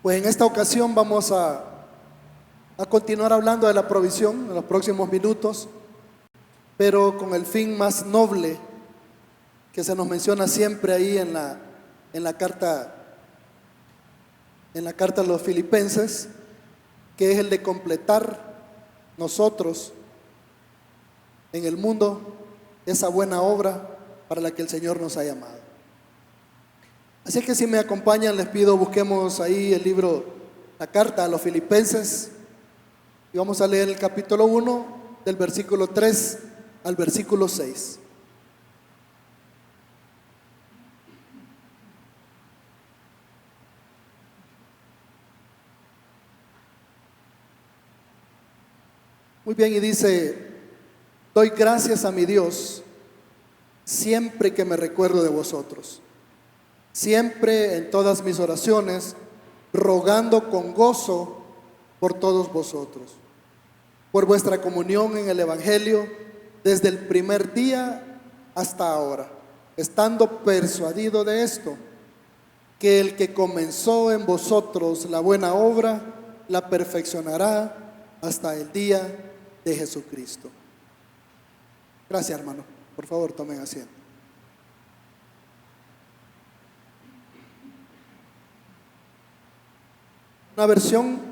Pues en esta ocasión vamos a continuar hablando de la provisión en los próximos minutos, pero con el fin más noble que se nos menciona siempre ahí en la carta a los Filipenses, que es el de completar nosotros en el mundo esa buena obra para la que el Señor nos ha llamado. Así que si me acompañan, les pido busquemos ahí el libro, la carta a los Filipenses, y vamos a leer el capítulo 1 del versículo 3 al versículo 6. Muy bien, y dice: doy gracias a mi Dios siempre que me recuerdo de vosotros, siempre en todas mis oraciones, rogando con gozo por todos vosotros, por vuestra comunión en el Evangelio desde el primer día hasta ahora, estando persuadido de esto, que el que comenzó en vosotros la buena obra, la perfeccionará hasta el día de Jesucristo. Gracias, hermano. Por favor, tomen asiento.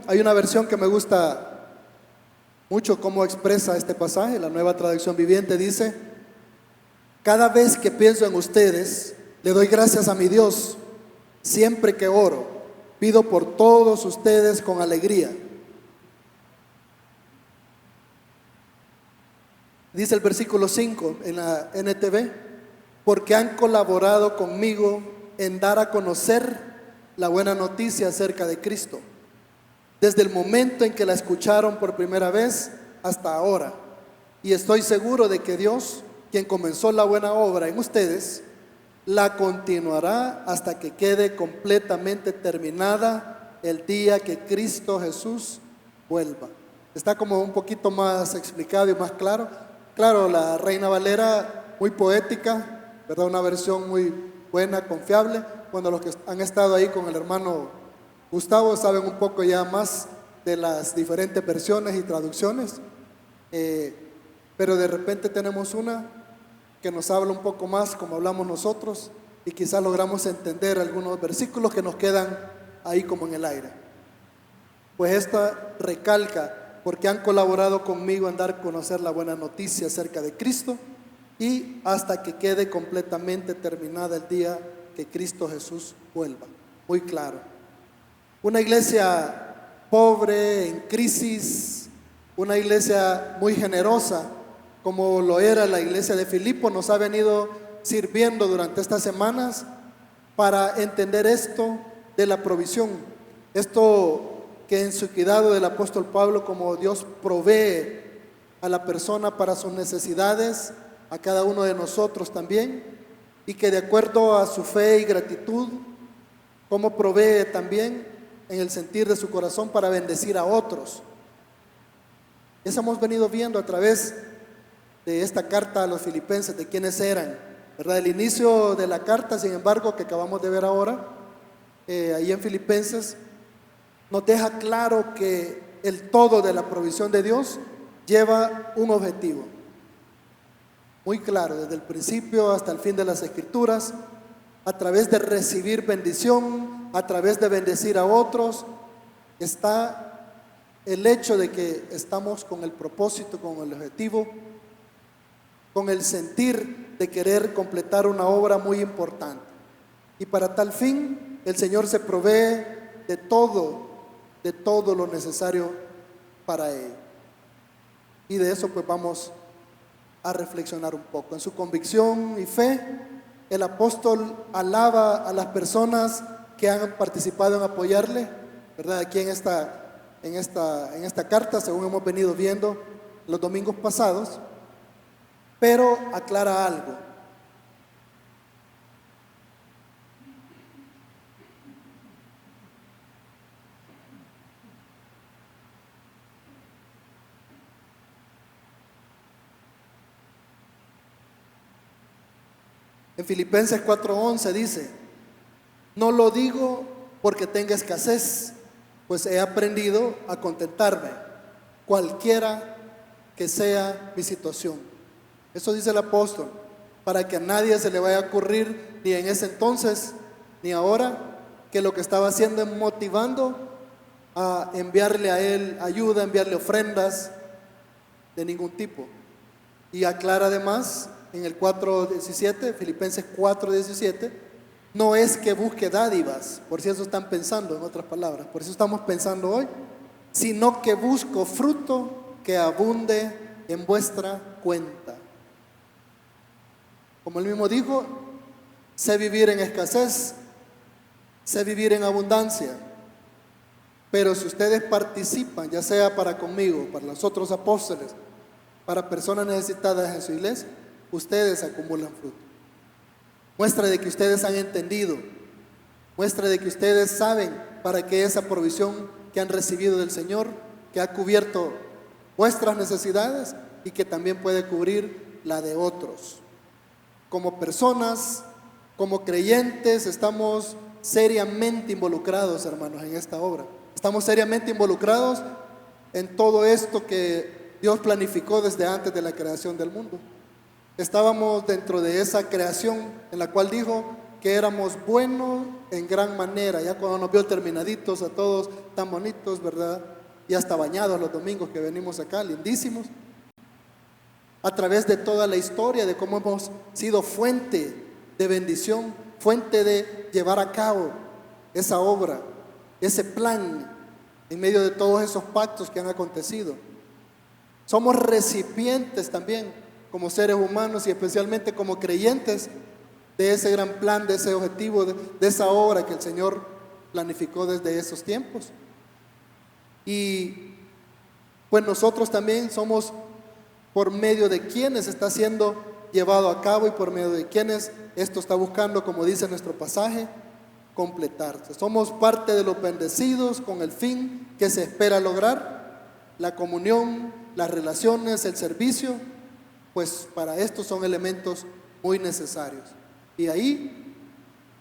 Hay una versión que me gusta mucho cómo expresa este pasaje. La Nueva Traducción Viviente dice: cada vez que pienso en ustedes, le doy gracias a mi Dios. Siempre que oro, pido por todos ustedes con alegría. Dice el versículo 5 en la NTV: porque han colaborado conmigo en dar a conocer la buena noticia acerca de Cristo, desde el momento en que la escucharon por primera vez hasta ahora. Y estoy seguro de que Dios, quien comenzó la buena obra en ustedes, la continuará hasta que quede completamente terminada el día que Cristo Jesús vuelva. Está como un poquito más explicado y más claro. Claro, la Reina Valera, muy poética, ¿verdad? Una versión muy buena, confiable. Bueno, los que han estado ahí con el hermano Gustavo saben un poco ya más de las diferentes versiones y traducciones, pero de repente tenemos una que nos habla un poco más como hablamos nosotros, y quizás logramos entender algunos versículos que nos quedan ahí como en el aire. Pues esta recalca: porque han colaborado conmigo en dar a conocer la buena noticia acerca de Cristo, y hasta que quede completamente terminada el día que Cristo Jesús vuelva. Muy claro. Una iglesia pobre, en crisis, una iglesia muy generosa, como lo era la iglesia de Filipo, nos ha venido sirviendo durante estas semanas para entender esto de la provisión. Esto que en su cuidado del apóstol Pablo, como Dios provee a la persona para sus necesidades, a cada uno de nosotros también, y que de acuerdo a su fe y gratitud, como provee también en el sentir de su corazón para bendecir a otros. Eso hemos venido viendo a través de esta carta a los Filipenses, de quiénes eran, ¿verdad? El inicio de la carta, sin embargo, que acabamos de ver ahora, ahí en Filipenses, nos deja claro que el todo de la provisión de Dios lleva un objetivo muy claro, desde el principio hasta el fin de las Escrituras, a través de recibir bendición, a través de bendecir a otros, está el hecho de que estamos con el propósito, con el objetivo, con el sentir de querer completar una obra muy importante. Y para tal fin, el Señor se provee de todo lo necesario para él. Y de eso pues vamos a reflexionar un poco. En su convicción y fe, el apóstol alaba a las personas que han participado en apoyarle, ¿verdad? Aquí en esta carta, según hemos venido viendo los domingos pasados, pero aclara algo. En Filipenses 4:11 dice: no lo digo porque tenga escasez, pues he aprendido a contentarme, cualquiera que sea mi situación. Eso dice el apóstol, para que a nadie se le vaya a ocurrir, ni en ese entonces, ni ahora, que lo que estaba haciendo es motivando a enviarle a él ayuda, enviarle ofrendas de ningún tipo. Y aclara además en el 4:17, Filipenses 4:17, no es que busque dádivas, por si eso están pensando, en otras palabras, por eso estamos pensando hoy, sino que busco fruto que abunde en vuestra cuenta. Como él mismo dijo, sé vivir en escasez, sé vivir en abundancia, pero si ustedes participan, ya sea para conmigo, para los otros apóstoles, para personas necesitadas en su iglesia, ustedes acumulan fruto. Muestra de que ustedes han entendido, muestra de que ustedes saben para qué esa provisión que han recibido del Señor, que ha cubierto vuestras necesidades y que también puede cubrir la de otros. Como personas, como creyentes, estamos seriamente involucrados, hermanos, en esta obra. Estamos seriamente involucrados en todo esto que Dios planificó desde antes de la creación del mundo. Estábamos dentro de esa creación en la cual dijo que éramos buenos en gran manera. Ya cuando nos vio terminaditos a todos tan bonitos, ¿verdad? Y hasta bañados los domingos que venimos acá, lindísimos. A través de toda la historia de cómo hemos sido fuente de bendición, fuente de llevar a cabo esa obra, ese plan en medio de todos esos pactos que han acontecido. Somos recipientes también como seres humanos y especialmente como creyentes de ese gran plan, de ese objetivo, de esa obra que el Señor planificó desde esos tiempos. Y pues nosotros también somos por medio de quienes está siendo llevado a cabo y por medio de quienes esto está buscando, como dice nuestro pasaje, completarse. Somos parte de los bendecidos con el fin que se espera lograr, la comunión, las relaciones, el servicio, pues para esto son elementos muy necesarios. Y ahí,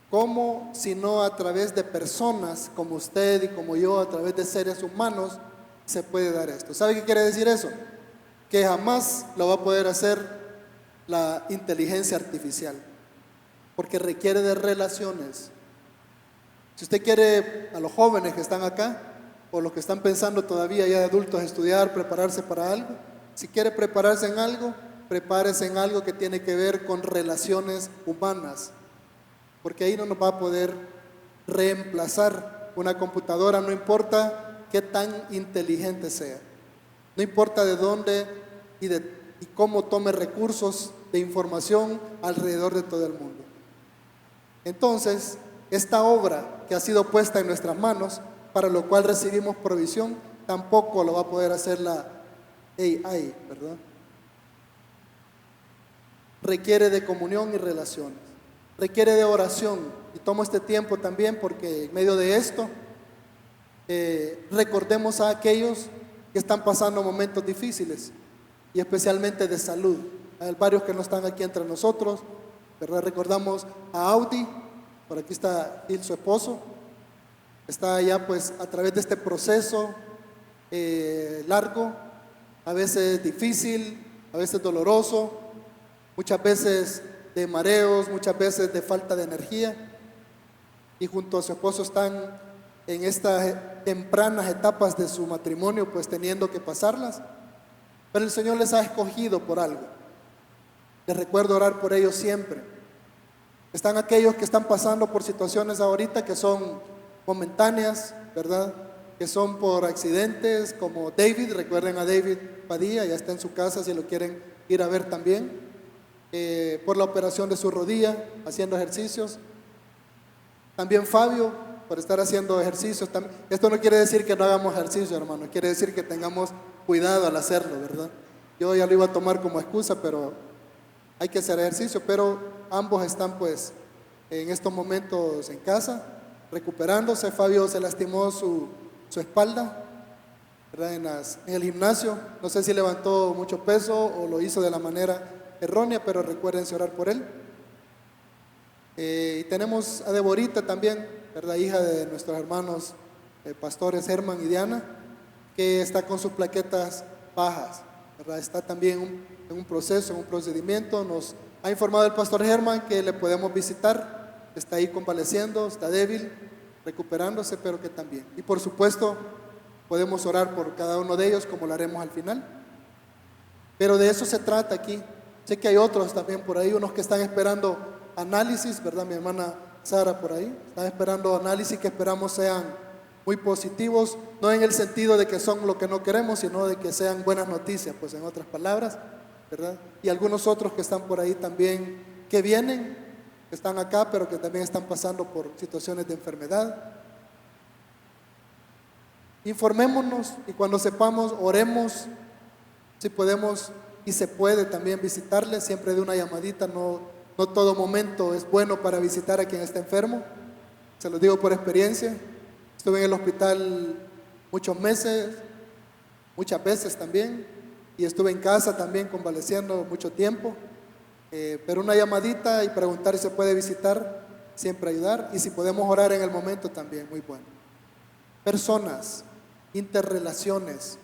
¿cómo si no a través de personas como usted y como yo, a través de seres humanos, se puede dar esto? ¿Sabe qué quiere decir eso? Que jamás lo va a poder hacer la inteligencia artificial, porque requiere de relaciones. Si usted quiere, a los jóvenes que están acá, o los que están pensando todavía ya de adultos estudiar, prepararse para algo, si quiere prepararse en algo, prepárese en algo que tiene que ver con relaciones humanas, porque ahí no nos va a poder reemplazar una computadora, no importa qué tan inteligente sea, no importa de dónde y cómo tome recursos de información alrededor de todo el mundo. Entonces, esta obra que ha sido puesta en nuestras manos, para lo cual recibimos provisión, tampoco lo va a poder hacer la AI, ¿verdad? Requiere de comunión y relaciones, requiere de oración. Y tomo este tiempo también porque en medio de esto recordemos a aquellos que están pasando momentos difíciles y especialmente de salud. Hay varios que no están aquí entre nosotros, ¿verdad? Recordamos a Audi, por aquí está Gil, su esposo, está allá pues a través de este proceso largo, a veces difícil, a veces doloroso, muchas veces de mareos, muchas veces de falta de energía, y junto a su esposo están en estas tempranas etapas de su matrimonio, pues teniendo que pasarlas, pero el Señor les ha escogido por algo. Les recuerdo orar por ellos siempre. Están aquellos que están pasando por situaciones ahorita que son momentáneas, ¿verdad? Que son por accidentes, como David. Recuerden a David Padilla, ya está en su casa si lo quieren ir a ver también. Por la operación de su rodilla, haciendo ejercicios. También Fabio, por estar haciendo ejercicios. Esto no quiere decir que no hagamos ejercicio, hermano, quiere decir que tengamos cuidado al hacerlo, ¿verdad? Yo ya lo iba a tomar como excusa, pero hay que hacer ejercicio. Pero ambos están pues en estos momentos en casa, recuperándose. Fabio se lastimó su espalda, ¿verdad? En el gimnasio. No sé si levantó mucho peso o lo hizo de la manera errónea, pero recuérdense orar por él. Y tenemos a Deborita también, ¿verdad? Hija de nuestros hermanos pastores Herman y Diana, que está con sus plaquetas bajas, ¿verdad? Está también en un proceso, en un procedimiento. Nos ha informado el pastor Herman que le podemos visitar, está ahí convaleciendo, está débil, recuperándose, pero que también. Y por supuesto, podemos orar por cada uno de ellos, como lo haremos al final. Pero de eso se trata aquí. Sé que hay otros también por ahí, unos que están esperando análisis, ¿verdad? Mi hermana Sara por ahí, están esperando análisis que esperamos sean muy positivos, no en el sentido de que son lo que no queremos, sino de que sean buenas noticias, pues en otras palabras, ¿verdad? Y algunos otros que están por ahí también, que vienen, que están acá, pero que también están pasando por situaciones de enfermedad. Informémonos y cuando sepamos, oremos, si podemos y se puede también visitarle, siempre de una llamadita, no todo momento es bueno para visitar a quien está enfermo, se lo digo por experiencia. Estuve en el hospital muchos meses, muchas veces también, y estuve en casa también convaleciendo mucho tiempo, pero una llamadita y preguntar si se puede visitar, siempre ayudar, y si podemos orar en el momento también, muy bueno. Personas, interrelaciones,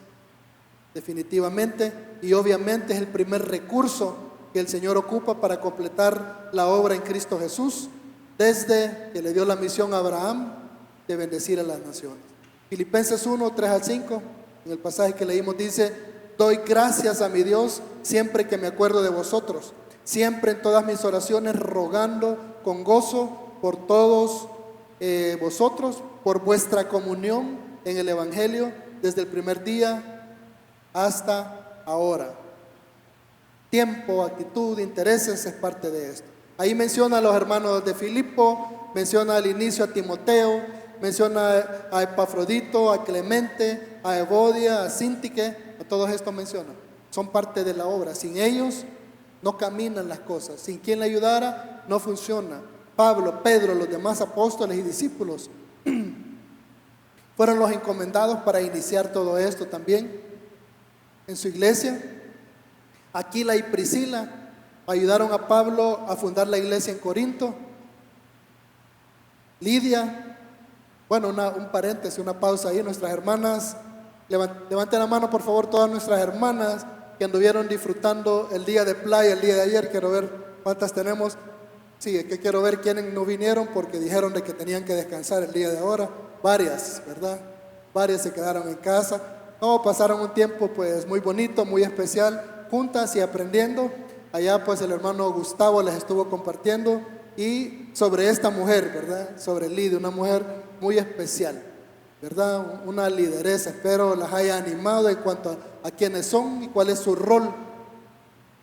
definitivamente, y obviamente es el primer recurso que el Señor ocupa para completar la obra en Cristo Jesús, desde que le dio la misión a Abraham de bendecir a las naciones. Filipenses 1, 3 al 5, en el pasaje que leímos dice: doy gracias a mi Dios siempre que me acuerdo de vosotros, siempre en todas mis oraciones rogando con gozo por todos vosotros, por vuestra comunión en el Evangelio desde el primer día hasta ahora. Tiempo, actitud, intereses es parte de esto. Ahí menciona a los hermanos de Filipo, menciona al inicio a Timoteo, menciona a Epafrodito, a Clemente, a Evodia, a Síntique, a todos estos menciona. Son parte de la obra. Sin ellos no caminan las cosas. Sin quien le ayudara no funciona. Pablo, Pedro, los demás apóstoles y discípulos fueron los encomendados para iniciar todo esto también en su iglesia. Aquila y Priscila ayudaron a Pablo a fundar la iglesia en Corinto. Lidia, bueno, un paréntesis, una pausa ahí. Nuestras hermanas, levanten la mano por favor, todas nuestras hermanas que anduvieron disfrutando el día de playa el día de ayer. Quiero ver cuántas tenemos. Sí, es que quiero ver quiénes no vinieron porque dijeron de que tenían que descansar el día de ahora. Varias, ¿verdad? Varias se quedaron en casa. No, pasaron un tiempo pues muy bonito, muy especial, juntas y aprendiendo. Allá pues el hermano Gustavo les estuvo compartiendo y sobre esta mujer, ¿verdad? Sobre Lidia, una mujer muy especial, ¿verdad? Una lideresa. Espero las haya animado en cuanto a quiénes son y cuál es su rol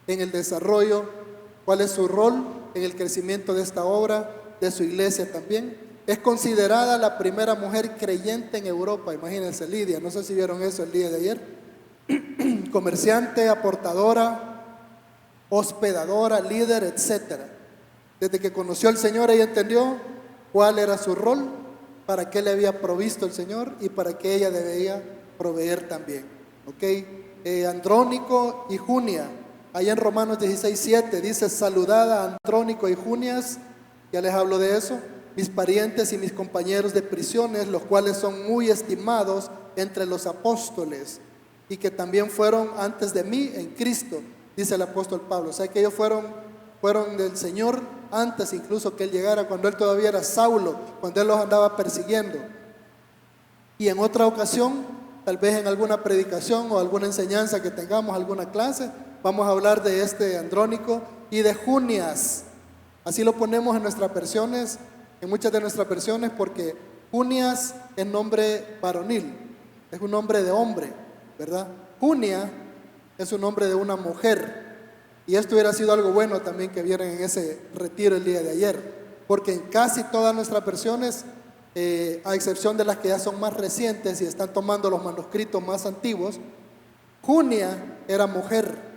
en el desarrollo, cuál es su rol en el crecimiento de esta obra, de su iglesia también. Es considerada la primera mujer creyente en Europa, imagínense Lidia, no sé si vieron eso el día de ayer. Comerciante, aportadora, hospedadora, líder, etc. Desde que conoció al Señor, ella entendió cuál era su rol, para qué le había provisto el Señor y para qué ella debía proveer también. Andrónico y Junia, allá en Romanos 16:7 dice: saludad a Andrónico y Junias, ya les hablo de eso, mis parientes y mis compañeros de prisiones, los cuales son muy estimados entre los apóstoles y que también fueron antes de mí en Cristo, dice el apóstol Pablo. O sea que ellos fueron del Señor antes incluso que Él llegara, cuando Él todavía era Saulo, cuando Él los andaba persiguiendo. Y en otra ocasión, tal vez en alguna predicación o alguna enseñanza que tengamos, alguna clase, vamos a hablar de este Andrónico y de Junias. Así lo ponemos en nuestras versiones, en muchas de nuestras versiones, porque Junias es nombre varonil, es un nombre de hombre, ¿verdad? Junia es un nombre de una mujer. Y esto hubiera sido algo bueno también que vieran en ese retiro el día de ayer, porque en casi todas nuestras versiones, a excepción de las que ya son más recientes y están tomando los manuscritos más antiguos, Junia era mujer.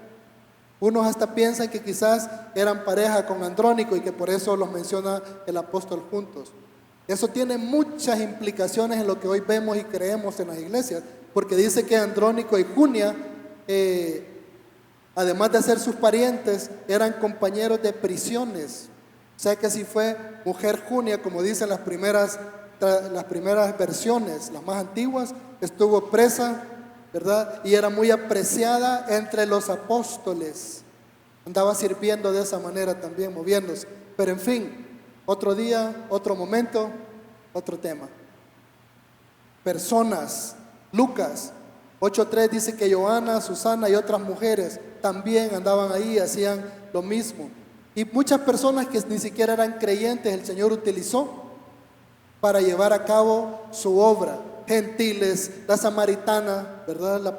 Unos hasta piensan que quizás eran pareja con Andrónico y que por eso los menciona el apóstol juntos. Eso tiene muchas implicaciones en lo que hoy vemos y creemos en las iglesias, porque dice que Andrónico y Junia, además de ser sus parientes, eran compañeros de prisiones. O sea que si fue mujer Junia, como dicen las primeras las primeras versiones, las más antiguas, estuvo presa, ¿verdad? Y era muy apreciada entre los apóstoles. Andaba sirviendo de esa manera también, moviéndose. Pero en fin, otro día, otro momento, otro tema. Personas, Lucas 8:3 dice que Joana, Susana y otras mujeres también andaban ahí, hacían lo mismo. Y muchas personas que ni siquiera eran creyentes, el Señor utilizó para llevar a cabo su obra. Gentiles, la samaritana, ¿verdad?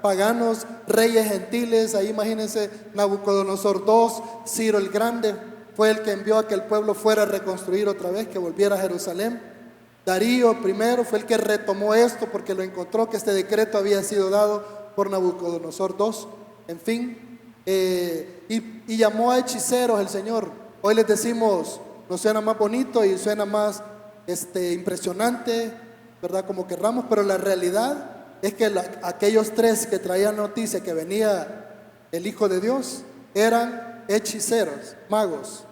Paganos, reyes gentiles. Ahí imagínense, Nabucodonosor II, Ciro el Grande, fue el que envió a que el pueblo fuera a reconstruir otra vez, que volviera a Jerusalén. Darío primero fue el que retomó esto porque lo encontró que este decreto había sido dado por Nabucodonosor II. En fin, y llamó a hechiceros el Señor. Hoy les decimos, nos suena más bonito y suena más impresionante, ¿verdad? Como querramos, pero la realidad es que aquellos tres que traían noticia que venía el Hijo de Dios eran hechiceros, magos.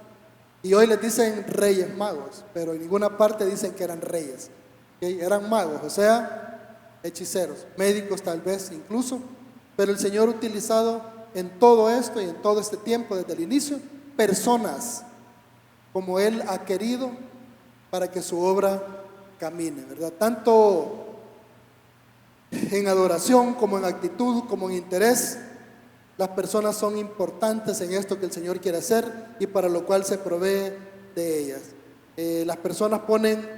Y hoy les dicen reyes magos, pero en ninguna parte dicen que eran reyes, ¿okay? Eran magos, o sea, hechiceros, médicos tal vez incluso, pero el Señor ha utilizado en todo esto y en todo este tiempo desde el inicio, personas como Él ha querido para que su obra camine, ¿verdad? Tanto en adoración como en actitud, como en interés. Las personas son importantes en esto que el Señor quiere hacer y para lo cual se provee de ellas. Las personas ponen,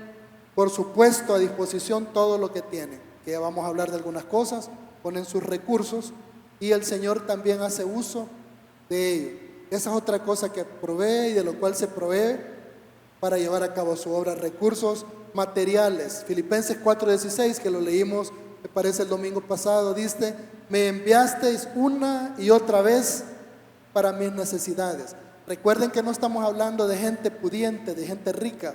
por supuesto, a disposición todo lo que tienen, que ya vamos a hablar de algunas cosas, ponen sus recursos y el Señor también hace uso de ello. Esa es otra cosa que provee y de lo cual se provee para llevar a cabo su obra, recursos materiales. Filipenses 4:16, que lo leímos, me parece el domingo pasado, dice: me enviasteis una y otra vez para mis necesidades. Recuerden que no estamos hablando de gente pudiente, de gente rica.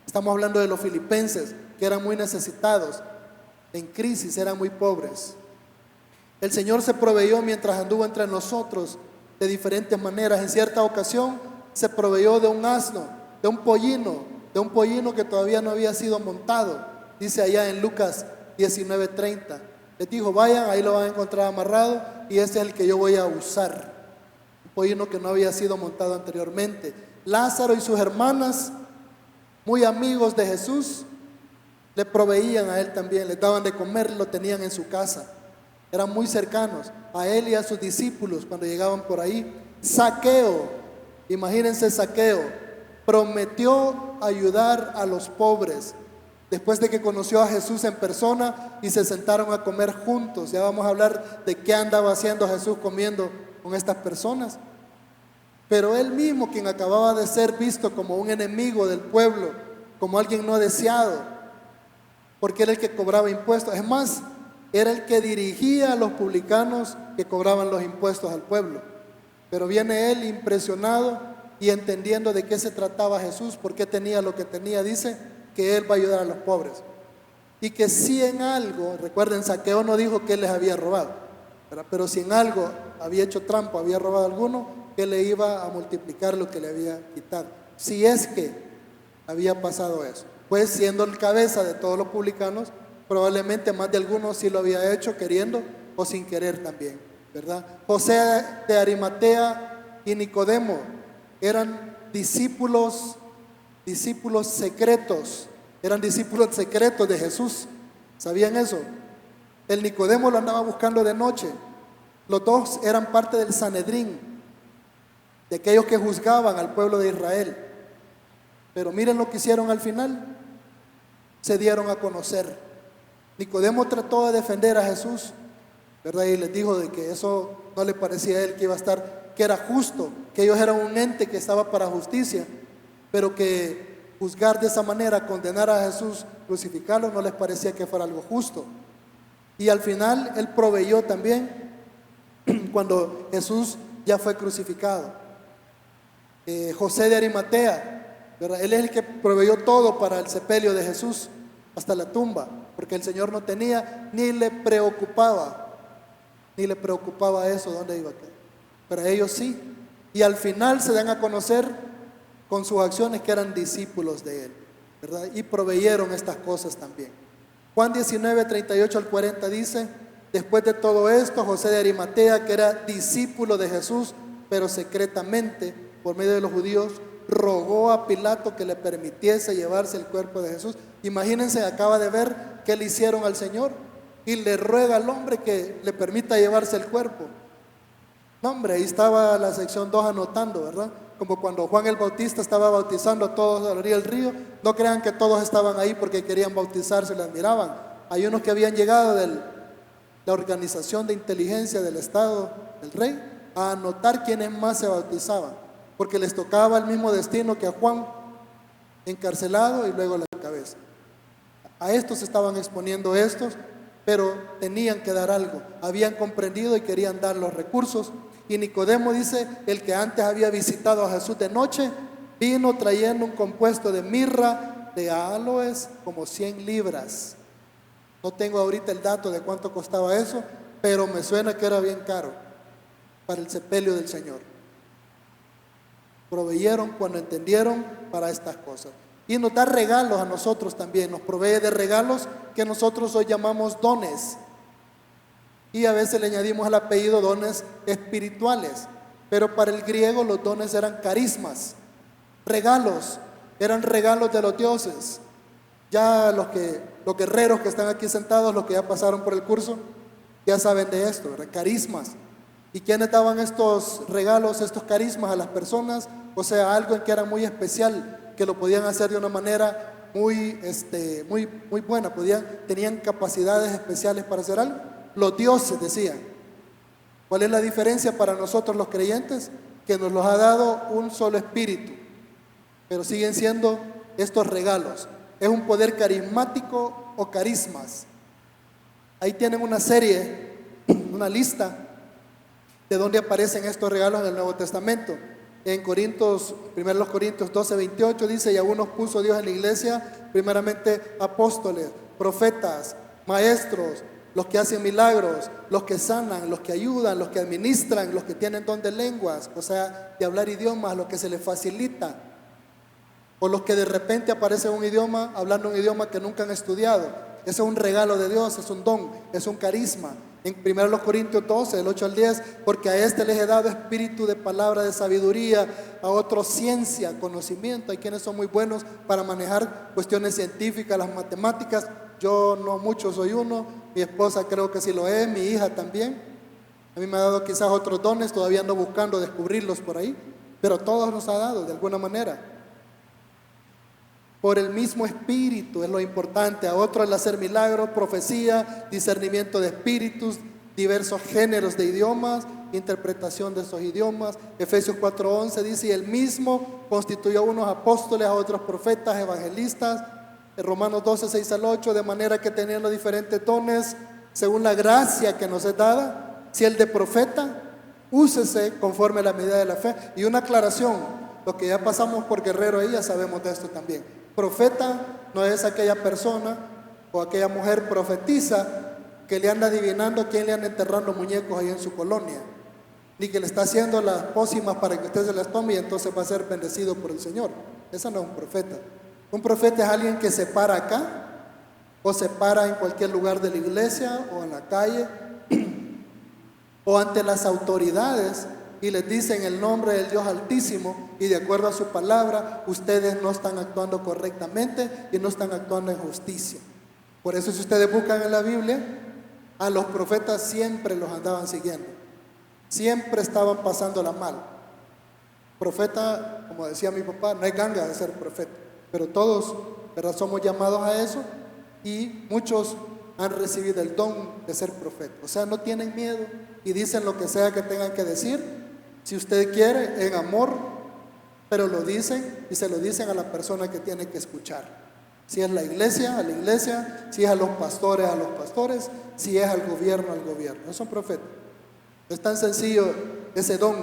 Estamos hablando de los filipenses, que eran muy necesitados, en crisis, eran muy pobres. El Señor se proveyó mientras anduvo entre nosotros de diferentes maneras. En cierta ocasión se proveyó de un asno, de un pollino que todavía no había sido montado. Dice allá en Lucas 19:30, les dijo: vayan, ahí lo van a encontrar amarrado y ese es el que yo voy a usar. Un pollino que no había sido montado anteriormente. Lázaro y sus hermanas, muy amigos de Jesús, le proveían a él también, les daban de comer, lo tenían en su casa. Eran muy cercanos a él y a sus discípulos cuando llegaban por ahí. Zaqueo, imagínense, Zaqueo prometió ayudar a los pobres. Después de que conoció a Jesús en persona y se sentaron a comer juntos. Ya vamos a hablar de qué andaba haciendo Jesús comiendo con estas personas. Pero él mismo, quien acababa de ser visto como un enemigo del pueblo, como alguien no deseado, porque era el que cobraba impuestos. Es más, era el que dirigía a los publicanos que cobraban los impuestos al pueblo. Pero viene él impresionado y entendiendo de qué se trataba Jesús, por qué tenía lo que tenía, dice que él va a ayudar a los pobres. Y que si en algo, recuerden, Zaqueo no dijo que él les había robado, ¿verdad? Pero si en algo había hecho trampa, había robado alguno, que le iba a multiplicar lo que le había quitado. Si es que había pasado eso. Pues siendo el cabeza de todos los publicanos, probablemente más de algunos sí lo había hecho queriendo o sin querer también, ¿verdad? José de Arimatea y Nicodemo eran discípulos secretos, eran discípulos secretos de Jesús. ¿Sabían eso? El Nicodemo lo andaba buscando de noche. Los dos eran parte del Sanedrín, de aquellos que juzgaban al pueblo de Israel. Pero miren lo que hicieron al final. Se dieron a conocer. Nicodemo trató de defender a Jesús, ¿verdad? Y les dijo de que eso no le parecía a él que iba a estar, que era justo, que ellos eran un ente que estaba para justicia, pero que juzgar de esa manera, condenar a Jesús, crucificarlo, no les parecía que fuera algo justo. Y al final él proveyó también cuando Jesús ya fue crucificado. José de Arimatea, ¿verdad? Él es el que proveyó todo para el sepelio de Jesús, hasta la tumba, porque el Señor no tenía, ni le preocupaba eso, dónde iba a quedar. Pero ellos sí. Y al final se dan a conocer con sus acciones que eran discípulos de él. ¿verdad? Y proveyeron estas cosas también. Juan 19, 38 al 40 dice: después de todo esto, José de Arimatea, que era discípulo de Jesús, pero secretamente, por medio de los judíos, rogó a Pilato que le permitiese llevarse el cuerpo de Jesús. Imagínense, acaba de ver qué le hicieron al Señor y le ruega al hombre que le permita llevarse el cuerpo. No, hombre, ahí estaba la sección 2 anotando, ¿verdad? Como cuando Juan el Bautista estaba bautizando a todos a la orilla del río. No crean que todos estaban ahí porque querían bautizarse y le admiraban. Hay unos que habían llegado de la organización de inteligencia del Estado del Rey a anotar quiénes más se bautizaban, porque les tocaba el mismo destino que a Juan, encarcelado y luego la cabeza. A estos estaban exponiendo estos, pero tenían que dar algo. Habían comprendido y querían dar los recursos. Y Nicodemo dice: el que antes había visitado a Jesús de noche, vino trayendo un compuesto de mirra, de aloes, como 100 libras. No tengo ahorita el dato de cuánto costaba eso, pero me suena que era bien caro para el sepelio del Señor. Proveyeron cuando entendieron para estas cosas. Y nos da regalos a nosotros también, nos provee de regalos que nosotros hoy llamamos dones. Y a veces le añadimos al apellido dones espirituales, pero para el griego los dones eran carismas, regalos, eran regalos de los dioses. Ya los guerreros que están aquí sentados, los que ya pasaron por el curso, ya saben de esto, ¿verdad? Carismas. ¿Y quiénes daban estos regalos, estos carismas a las personas? O sea, algo en que era muy especial, que lo podían hacer de una manera muy buena, tenían capacidades especiales para hacer algo. Los dioses decían. ¿Cuál es la diferencia para nosotros los creyentes? Que nos los ha dado un solo espíritu, pero siguen siendo estos regalos. Es un poder carismático o carismas. Ahí tienen una serie, una lista de donde aparecen estos regalos en el Nuevo Testamento. En 1 Corintios 12, 28 dice: y aún nos puso Dios en la iglesia, primeramente apóstoles, profetas, maestros, los que hacen milagros, los que sanan, los que ayudan, los que administran, los que tienen don de lenguas, o sea, de hablar idiomas, los que se les facilita, o los que de repente aparecen un idioma, hablando un idioma que nunca han estudiado. Ese es un regalo de Dios, es un don, es un carisma. En 1 Corintios 12, del 8 al 10, porque a este les he dado espíritu de palabra de sabiduría, a otros ciencia, conocimiento. Hay quienes son muy buenos para manejar cuestiones científicas, las matemáticas. Yo no mucho soy uno, mi esposa creo que sí lo es, mi hija también. A mí me ha dado quizás otros dones, todavía ando buscando descubrirlos por ahí, pero todos nos ha dado de alguna manera. Por el mismo espíritu es lo importante. A otro el hacer milagros, profecía, discernimiento de espíritus, diversos géneros de idiomas, interpretación de esos idiomas. Efesios 4:11 dice: y el mismo constituyó a unos apóstoles, a otros profetas, evangelistas. Romanos 12, 6 al 8, de manera que tenían los diferentes dones según la gracia que nos es dada. Si el de profeta, úsese conforme a la medida de la fe. Y una aclaración, lo que ya pasamos por Guerrero ahí, ya sabemos de esto también. Profeta no es aquella persona o aquella mujer profetiza que le anda adivinando quién le anda enterrando muñecos ahí en su colonia, ni que le está haciendo las pócimas para que usted se las tome y entonces va a ser bendecido por el Señor. Esa no es un profeta. Un profeta es alguien que se para acá o se para en cualquier lugar de la iglesia o en la calle o ante las autoridades y les dicen el nombre del Dios Altísimo, y de acuerdo a su palabra ustedes no están actuando correctamente y no están actuando en justicia. Por eso, si ustedes buscan en la Biblia, a los profetas siempre los andaban siguiendo, siempre estaban pasándola mal. Profeta, como decía mi papá, no hay ganga de ser profeta, pero todos, ¿verdad?, somos llamados a eso, y muchos han recibido el don de ser profeta. O sea, no tienen miedo y dicen lo que sea que tengan que decir, si usted quiere, en amor, pero lo dicen y se lo dicen a la persona que tiene que escuchar. Si es la iglesia, a la iglesia; si es a los pastores, a los pastores; si es al gobierno, al gobierno. No son profetas. No es tan sencillo ese don,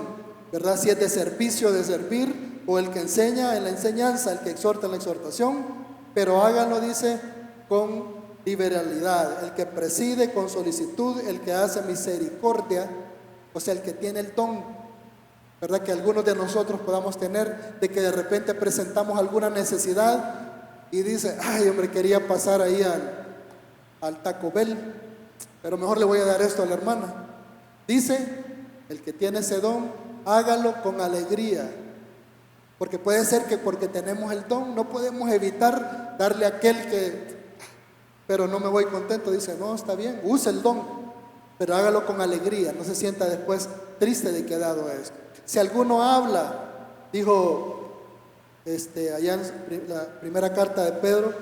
¿verdad? Si es de servicio, de servir, o el que enseña en la enseñanza, el que exhorta en la exhortación, pero háganlo, dice, con liberalidad. El que preside con solicitud, el que hace misericordia, o sea, el que tiene el don, ¿verdad?, que algunos de nosotros podamos tener, de que de repente presentamos alguna necesidad y dice, ay hombre, quería pasar ahí al Taco Bell, pero mejor le voy a dar esto a la hermana. Dice, el que tiene ese don, hágalo con alegría. Porque puede ser que porque tenemos el don, no podemos evitar darle a aquel que, pero no me voy contento. Dice, no, está bien, use el don, pero hágalo con alegría. No se sienta después triste de que ha dado esto. Si alguno habla, dijo allá en la primera carta de Pedro,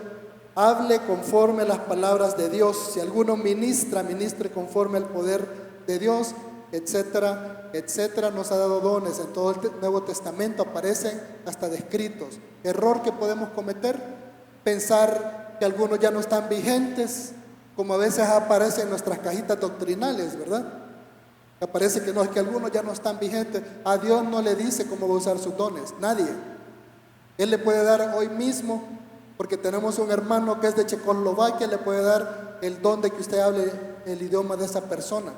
hable conforme a las palabras de Dios. Si alguno ministra, ministre conforme al poder de Dios, etcétera, etcétera. Nos ha dado dones. En todo el Nuevo Testamento aparecen hasta descritos. Error que podemos cometer, pensar que algunos ya no están vigentes, como a veces aparece en nuestras cajitas doctrinales, ¿verdad? Aparece que no, es que algunos ya no están vigentes. A Dios no le dice cómo va a usar sus dones, nadie. Él le puede dar hoy mismo, porque tenemos un hermano que es de Checoslovaquia, le puede dar el don de que usted hable el idioma de esa persona.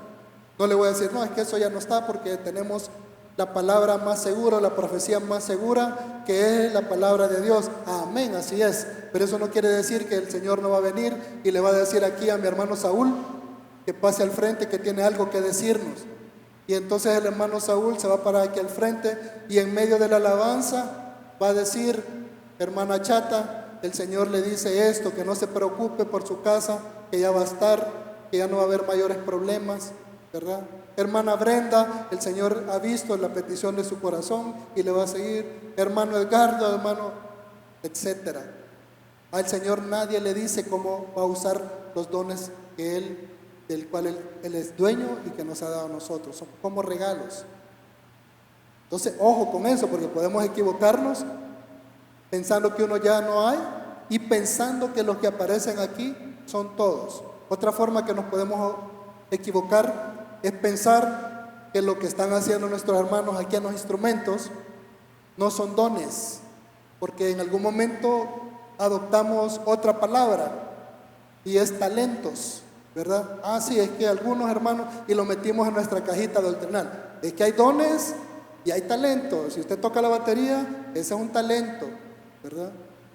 No le voy a decir, no, es que eso ya no está, porque tenemos la palabra más segura, la profecía más segura, que es la palabra de Dios. Amén, así es. Pero eso no quiere decir que el Señor no va a venir y le va a decir aquí a mi hermano Saúl que pase al frente, que tiene algo que decirnos. Y entonces el hermano Saúl se va a parar aquí al frente y en medio de la alabanza va a decir, hermana Chata, el Señor le dice esto, que no se preocupe por su casa, que ya va a estar, que ya no va a haber mayores problemas, ¿verdad? Hermana Brenda, el Señor ha visto la petición de su corazón y le va a seguir. Hermano Edgardo, hermano, etcétera. Al Señor nadie le dice cómo va a usar los dones que del cual él es dueño y que nos ha dado a nosotros. Son como regalos. Entonces, ojo con eso, porque podemos equivocarnos pensando que uno ya no hay y pensando que los que aparecen aquí son todos. Otra forma que nos podemos equivocar es pensar que lo que están haciendo nuestros hermanos aquí en los instrumentos no son dones, porque en algún momento adoptamos otra palabra y es talentos, ¿verdad? Ah, sí, es que algunos hermanos, y lo metimos en nuestra cajita doctrinal, es que hay dones y hay talentos. Si usted toca la batería, ese es un talento, ¿verdad?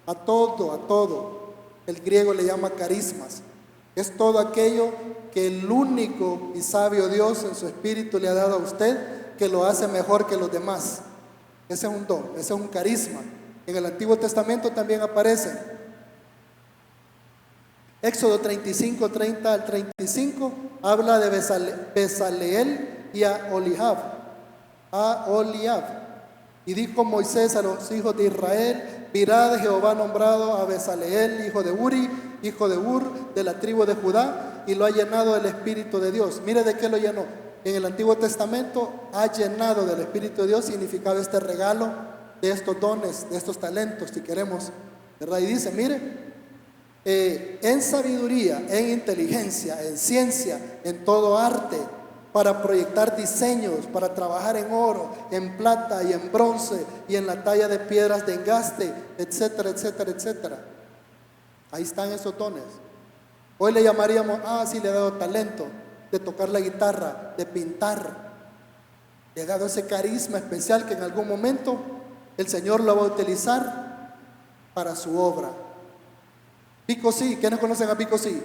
A todo. El griego le llama carismas. Es todo aquello que el único y sabio Dios en su espíritu le ha dado a usted, que lo hace mejor que los demás. Ese es un don, ese es un carisma. En el Antiguo Testamento también aparece. Éxodo 35, 30 al 35 habla de Besaleel y a Oliab. Y dijo Moisés a los hijos de Israel, mirad, Jehová ha nombrado a Besaleel, hijo de Uri, hijo de Ur, de la tribu de Judá, y lo ha llenado del Espíritu de Dios. Mire de qué lo llenó. En el Antiguo Testamento ha llenado del Espíritu de Dios, significaba este regalo de estos dones, de estos talentos, si queremos, ¿verdad? Y dice, mire, en sabiduría, en inteligencia, en ciencia, en todo arte, para proyectar diseños, para trabajar en oro, en plata y en bronce y en la talla de piedras de engaste, etcétera, etcétera, etcétera. Ahí están esos dones. Hoy le llamaríamos, sí, le he dado talento de tocar la guitarra, de pintar. Le he dado ese carisma especial que en algún momento el Señor lo va a utilizar para su obra. Pico sí, ¿quiénes conocen a Pico sí?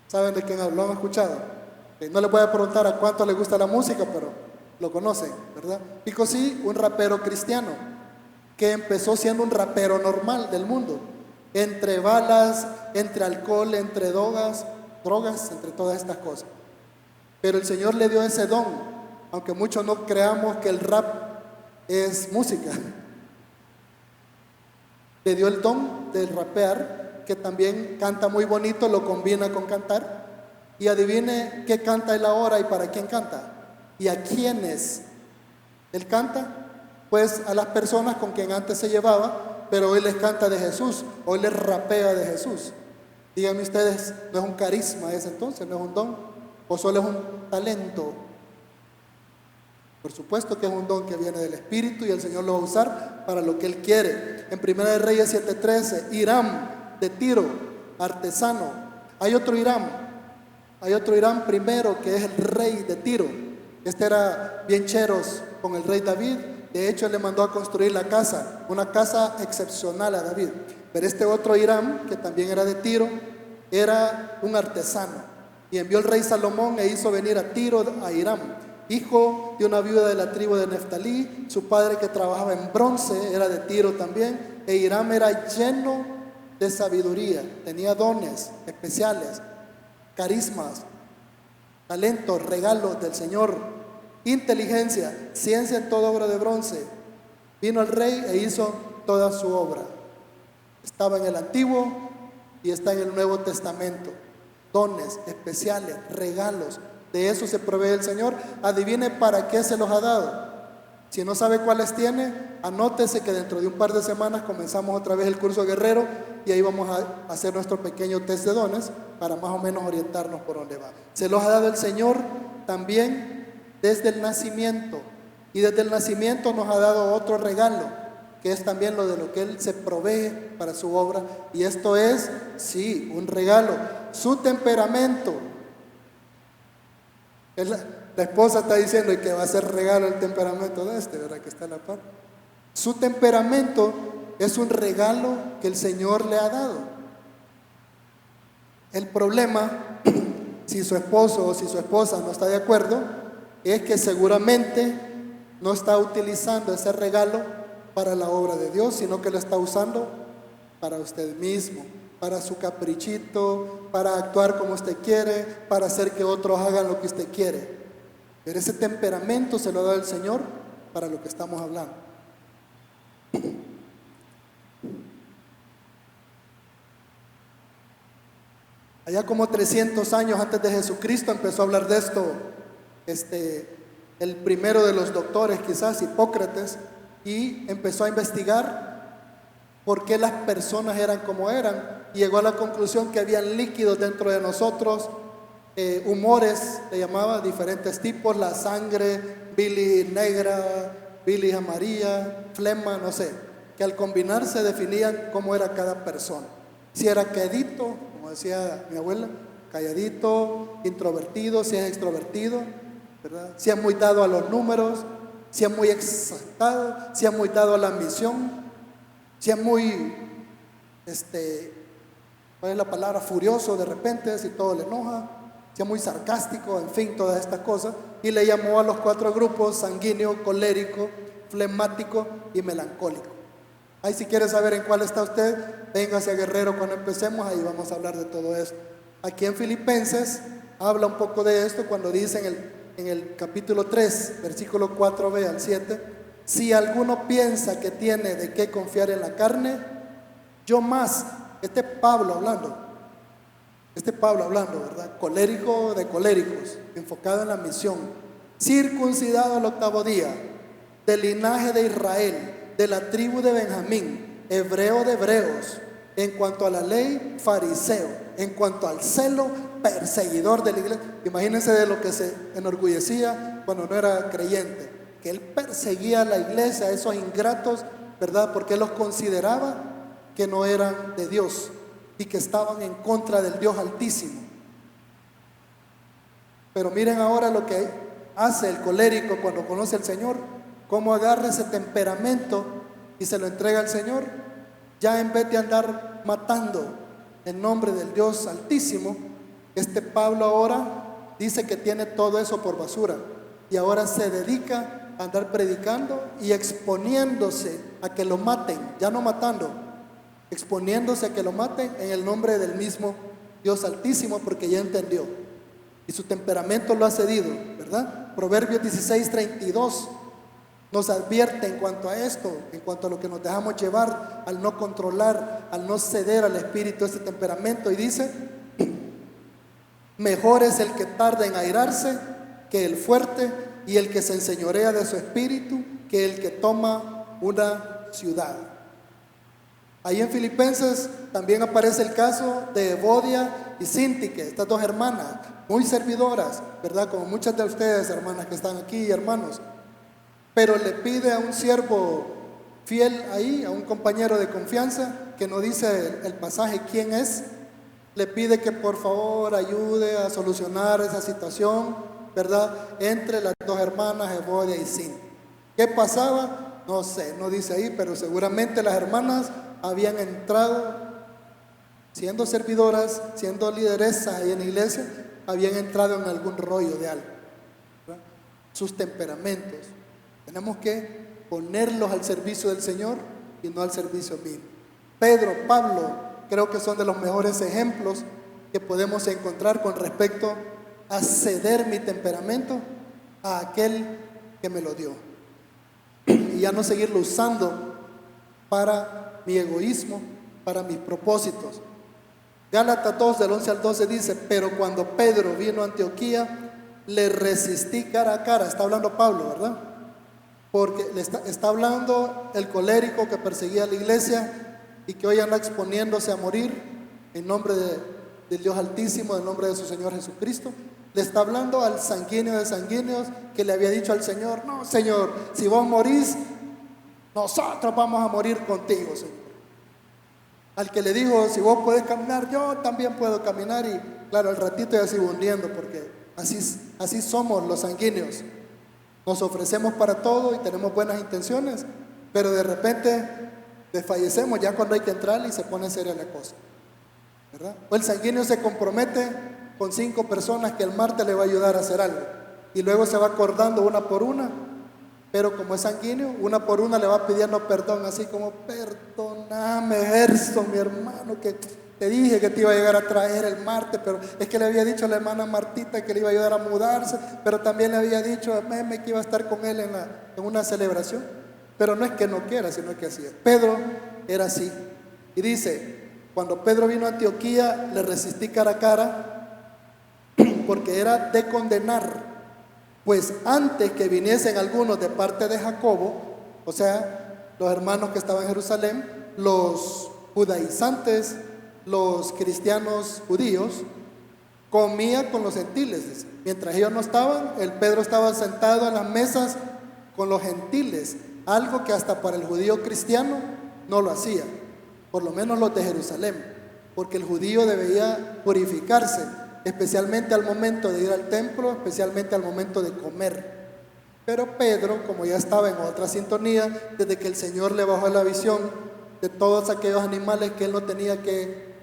¿Saben de quién hablo? ¿Lo han escuchado? No les voy a preguntar a cuánto les gusta la música, pero lo conocen, ¿verdad? Pico sí, un rapero cristiano que empezó siendo un rapero normal del mundo, entre balas, entre alcohol, entre drogas, entre todas estas cosas. Pero el Señor le dio ese don, aunque muchos no creamos que el rap es música. Le dio el don de rapear, que también canta muy bonito, lo combina con cantar. Y adivine qué canta él ahora y para quién canta y a quiénes él canta. Pues a las personas con quien antes se llevaba, pero hoy les canta de Jesús, hoy les rapea de Jesús. Díganme ustedes, ¿no es un carisma ese entonces? ¿No es un don? ¿O solo es un talento? Por supuesto que es un don que viene del Espíritu y el Señor lo va a usar para lo que Él quiere. En 1 de Reyes 7:13, Hiram de Tiro, artesano. Hay otro Hiram primero, que es el rey de Tiro. Este era bien cheros con el rey David. De hecho, él le mandó a construir la casa, una casa excepcional a David. Pero este otro Hiram, que también era de Tiro, era un artesano. Y envió el rey Salomón e hizo venir a Tiro a Hiram, hijo de una viuda de la tribu de Neftalí. Su padre, que trabajaba en bronce, era de Tiro también. E Hiram era lleno de sabiduría, tenía dones especiales, carismas, talentos, regalos del Señor, inteligencia, ciencia en toda obra de bronce. Vino el rey e hizo toda su obra. Estaba en el Antiguo y está en el Nuevo Testamento. Dones especiales, regalos, de eso se provee el Señor. Adivine para qué se los ha dado. Si no sabe cuáles tiene, anótese que dentro de un par de semanas comenzamos otra vez el curso guerrero y ahí vamos a hacer nuestro pequeño test de dones para más o menos orientarnos por dónde va. Se los ha dado el Señor también desde el nacimiento, y desde el nacimiento nos ha dado otro regalo, que es también lo de lo que Él se provee para su obra, y esto es, sí, un regalo, su temperamento. La esposa está diciendo y que va a ser regalo el temperamento de este, ¿verdad? Que está a la par. Su temperamento es un regalo que el Señor le ha dado. El problema, si su esposo o si su esposa no está de acuerdo, es que seguramente no está utilizando ese regalo para la obra de Dios, sino que lo está usando para usted mismo, para su caprichito, para actuar como usted quiere, para hacer que otros hagan lo que usted quiere. Pero ese temperamento se lo da el Señor para lo que estamos hablando. Allá como 300 años antes de Jesucristo empezó a hablar de esto el primero de los doctores, quizás Hipócrates, y empezó a investigar por qué las personas eran como eran, y llegó a la conclusión que había líquidos dentro de nosotros, humores, le llamaba, diferentes tipos, la sangre, bilis negra, bilis amarilla, flema, no sé, que al combinarse definían cómo era cada persona. Si era quedito, como decía mi abuela, calladito, introvertido, si es extrovertido, ¿verdad? Si es muy dado a los números, si es muy exaltado, si es muy dado a la ambición, si es muy, ¿cuál es la palabra? Furioso de repente, si todo le enoja, si es muy sarcástico, en fin, todas estas cosas. Y le llamó a los 4 grupos: sanguíneo, colérico, flemático y melancólico. Ahí, si quiere saber en cuál está usted, véngase a Guerrero cuando empecemos, ahí vamos a hablar de todo esto. Aquí en Filipenses habla un poco de esto cuando dice en el capítulo 3, versículo 4b al 7, si alguno piensa que tiene de qué confiar en la carne, yo más. Este Pablo hablando, ¿verdad? Colérico de coléricos, enfocado en la misión, circuncidado al 8º día, del linaje de Israel, de la tribu de Benjamín, hebreo de hebreos, en cuanto a la ley, fariseo, en cuanto al celo, perseguidor de la iglesia. Imagínense de lo que se enorgullecía cuando no era creyente, que él perseguía a la iglesia, a esos ingratos, ¿verdad? Porque él los consideraba que no eran de Dios y que estaban en contra del Dios Altísimo. Pero miren ahora lo que hace el colérico cuando conoce al Señor, cómo agarra ese temperamento y se lo entrega al Señor. Ya en vez de andar matando en nombre del Dios Altísimo, este Pablo ahora dice que tiene todo eso por basura y ahora se dedica a andar predicando y exponiéndose a que lo maten, ya no matando, exponiéndose a que lo maten en el nombre del mismo Dios Altísimo, porque ya entendió y su temperamento lo ha cedido, ¿verdad? Proverbios 16:32 nos advierte en cuanto a esto, en cuanto a lo que nos dejamos llevar al no controlar, al no ceder al espíritu de este temperamento, y dice: mejor es el que tarda en airarse que el fuerte, y el que se enseñorea de su espíritu que el que toma una ciudad. Ahí en Filipenses también aparece el caso de Evodia y Síntique, estas 2 hermanas, muy servidoras, ¿verdad? Como muchas de ustedes, hermanas que están aquí, hermanos. Pero le pide a un siervo fiel ahí, a un compañero de confianza, que no dice el pasaje quién es, le pide que por favor ayude a solucionar esa situación, ¿verdad? Entre las 2 hermanas, Evodia y Síntique. ¿Qué pasaba? No sé, no dice ahí, pero seguramente las hermanas habían entrado, siendo servidoras, siendo lideresas ahí en la iglesia, habían entrado en algún rollo de algo, ¿verdad? Sus temperamentos. Tenemos que ponerlos al servicio del Señor y no al servicio mío. Pedro, Pablo, creo que son de los mejores ejemplos que podemos encontrar con respecto a ceder mi temperamento a aquel que me lo dio y ya no seguirlo usando para mi egoísmo, para mis propósitos. Gálatas 2 del 11 al 12 dice: pero cuando Pedro vino a Antioquía, le resistí cara a cara. Está hablando Pablo, ¿verdad? Porque está hablando el colérico que perseguía a la iglesia y que hoy anda exponiéndose a morir en nombre del Dios Altísimo, en nombre de su Señor Jesucristo. Le está hablando al sanguíneo de sanguíneos que le había dicho al Señor: no, Señor, si vos morís, nosotros vamos a morir contigo, Señor. Al que le dijo: si vos podés caminar, yo también puedo caminar. Y claro, al ratito ya sigo hundiendo, porque así somos los sanguíneos. Nos ofrecemos para todo y tenemos buenas intenciones, pero de repente desfallecemos ya cuando hay que entrar y se pone seria la cosa, ¿verdad? O el sanguíneo se compromete con 5 personas que el martes le va a ayudar a hacer algo y luego se va acordando una por una, pero como es sanguíneo, una por una le va pidiendo perdón, así como: perdóname, Gerson, mi hermano, que te dije que te iba a llegar a traer el martes, pero es que le había dicho a la hermana Martita que le iba a ayudar a mudarse, pero también le había dicho a Meme que iba a estar con él en una celebración. Pero no es que no quiera, sino que así es. Pedro era así. Y dice: cuando Pedro vino a Antioquía, le resistí cara a cara, porque era de condenar. Pues antes que viniesen algunos de parte de Jacobo, o sea, los hermanos que estaban en Jerusalén, los judaizantes, los cristianos judíos, comía con los gentiles, dice. Mientras ellos no estaban, el Pedro estaba sentado en las mesas con los gentiles, algo que hasta para el judío cristiano no lo hacía, por lo menos los de Jerusalén, porque el judío debía purificarse, especialmente al momento de ir al templo, especialmente al momento de comer. Pero Pedro, como ya estaba en otra sintonía, desde que el Señor le bajó la visión de todos aquellos animales que él no tenía que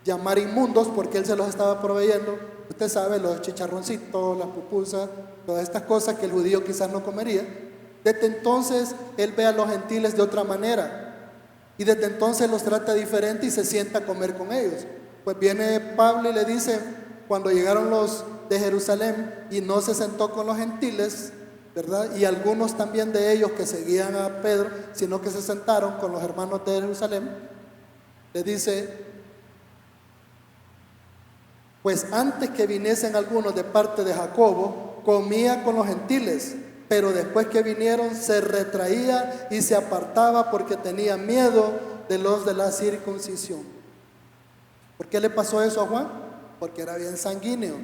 llamar inmundos porque él se los estaba proveyendo, usted sabe, los chicharroncitos, las pupusas, todas estas cosas que el judío quizás no comería. Desde entonces él ve a los gentiles de otra manera y desde entonces los trata diferente y se sienta a comer con ellos. Pues viene Pablo y le dice, cuando llegaron los de Jerusalén y no se sentó con los gentiles, ¿verdad? Y algunos también de ellos que seguían a Pedro, sino que se sentaron con los hermanos de Jerusalén, le dice: pues antes que viniesen algunos de parte de Jacobo, comía con los gentiles, pero después que vinieron se retraía y se apartaba porque tenía miedo de los de la circuncisión. ¿Por qué le pasó eso a Juan? Porque era bien sanguíneo,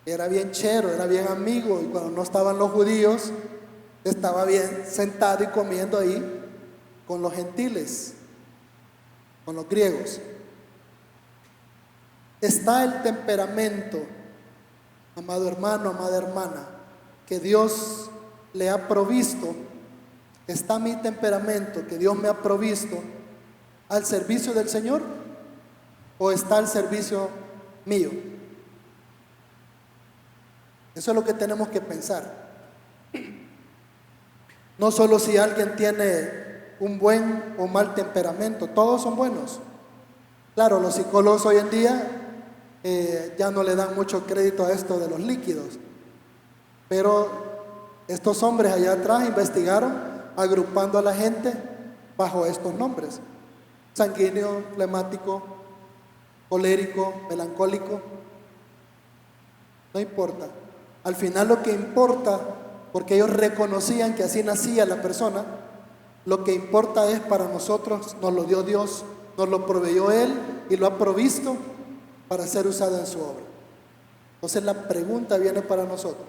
era bien chero, era bien amigo, y cuando no estaban los judíos, estaba bien sentado y comiendo ahí con los gentiles, con los griegos. Está el temperamento, amado hermano, amada hermana, que Dios le ha provisto. Está mi temperamento que Dios me ha provisto al servicio del Señor, o está al servicio mío. Eso es lo que tenemos que pensar. No solo si alguien tiene un buen o mal temperamento, todos son buenos. Claro, los psicólogos hoy en día ya no le dan mucho crédito a esto de los líquidos, pero estos hombres allá atrás investigaron agrupando a la gente bajo estos nombres: sanguíneo, flemático, colérico, melancólico. No importa. Al final lo que importa, porque ellos reconocían que así nacía la persona, lo que importa es para nosotros, nos lo dio Dios, nos lo proveyó Él y lo ha provisto para ser usado en su obra. Entonces la pregunta viene para nosotros: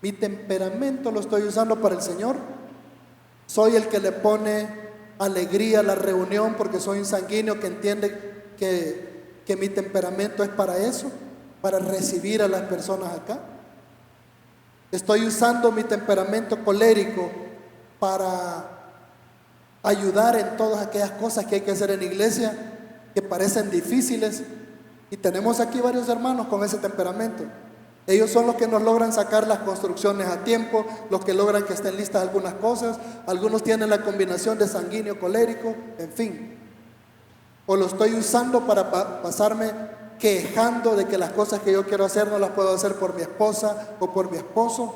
¿mi temperamento lo estoy usando para el Señor? ¿Soy el que le pone alegría a la reunión porque soy un sanguíneo que entiende que mi temperamento es para eso, para recibir a las personas acá? ¿Estoy usando mi temperamento colérico para ayudar en todas aquellas cosas que hay que hacer en la iglesia, que parecen difíciles. Y tenemos aquí varios hermanos con ese temperamento. Ellos son los que nos logran sacar las construcciones a tiempo, los que logran que estén listas algunas cosas. Algunos tienen la combinación de sanguíneo colérico, en fin. O lo estoy usando para pasarme quejando de que las cosas que yo quiero hacer no las puedo hacer por mi esposa o por mi esposo.